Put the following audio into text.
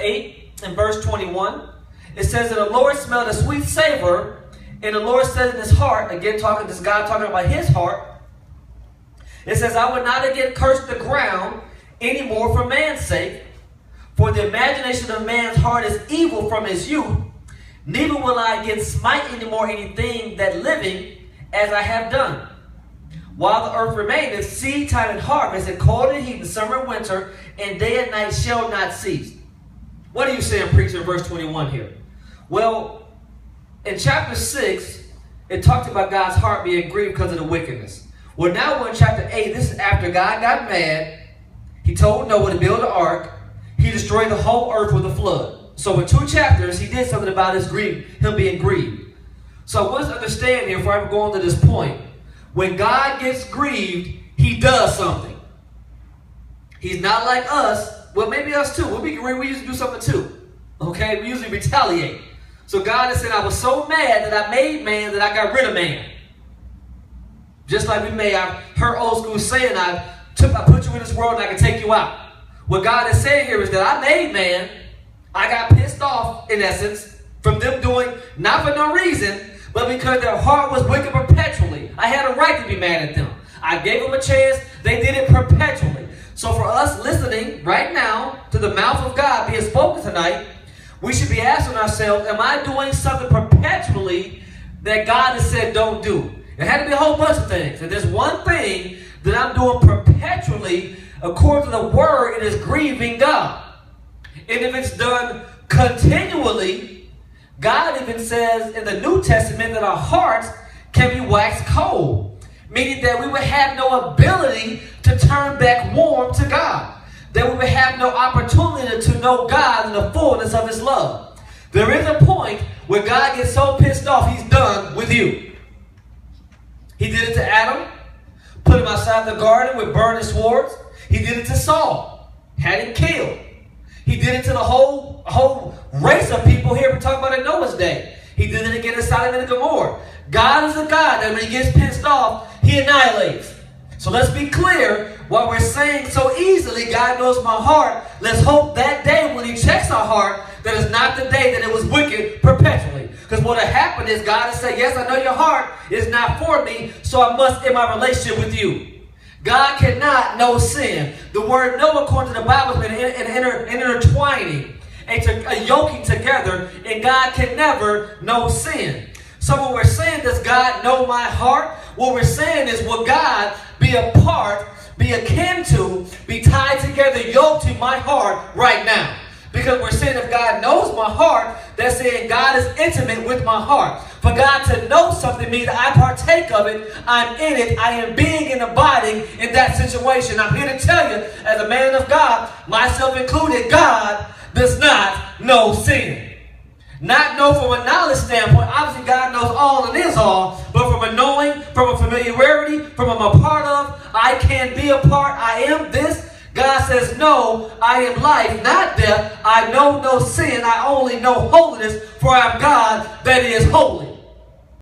8 and verse 21. It says that the Lord smelled a sweet savor, and the Lord said in his heart, again talking this God talking about his heart, it says, I would not again curse the ground anymore for man's sake, for the imagination of man's heart is evil from his youth, neither will I again smite anymore anything that living as I have done. While the earth remaineth, seed time and harvest, and cold and heat, and summer and winter, and day and night shall not cease. What are you saying, preacher, in verse 21 here? Well, in chapter 6, it talked about God's heart being grieved because of the wickedness. Well, now we're in chapter 8. This is after God got mad. He told Noah to build an ark. He destroyed the whole earth with a flood. So in 2 chapters, he did something about his grief, him being grieved. So I want us to understand here, before I go on to this point, when God gets grieved, he does something. He's not like us. Well, maybe us too. When we get grieved, we usually do something too. Okay? We usually retaliate. So God has said, I was so mad that I made man that I got rid of man. Just like I've heard old school saying, I put you in this world and I can take you out. What God is saying here is that I made man. I got pissed off, in essence, from them doing, not for no reason, but because their heart was wicked perpetually. I had a right to be mad at them. I gave them a chance. They did it perpetually. So for us listening right now to the mouth of God being spoken tonight, we should be asking ourselves, am I doing something perpetually that God has said don't do? It had to be a whole bunch of things. And there's one thing that I'm doing perpetually according to the word, it is grieving God. And if it's done continually, God even says in the New Testament that our hearts can be waxed cold, meaning that we would have no ability to turn back warm to God, that we would have no opportunity to know God in the fullness of his love. There is a point where God gets so pissed off, he's done with you. He did it to Adam, put him outside the garden with burning swords. He did it to Saul, had him killed. He did it to the whole race of people here we're talking about in Noah's day. He did it again in Sodom and Gomorrah. God is a God that when he gets pissed off, he annihilates. So let's be clear, what we're saying so easily, God knows my heart. Let's hope that day when he checks our heart, that is not the day that it was wicked perpetually. Because what will happen is God will say, yes, I know your heart is not for me, so I must end my relationship with you. God cannot know sin. The word know, according to the Bible, is an intertwining, a yoking together, and God can never know sin. So what we're saying, does God know my heart? What we're saying is, will God be a part, be akin to, be tied together, yoked to my heart right now? Because we're saying if God knows my heart, that's saying God is intimate with my heart. For God to know something means I partake of it, I'm in it, I am being and abiding in that situation. I'm here to tell you, as a man of God, myself included, God does not know sin. Not know from a knowledge standpoint. Obviously, God knows all and is all. But from a knowing, from a familiarity, from I'm a part of, I can be a part, I am this. God says, no, I am life, not death. I know no sin. I only know holiness, for I am God that is holy.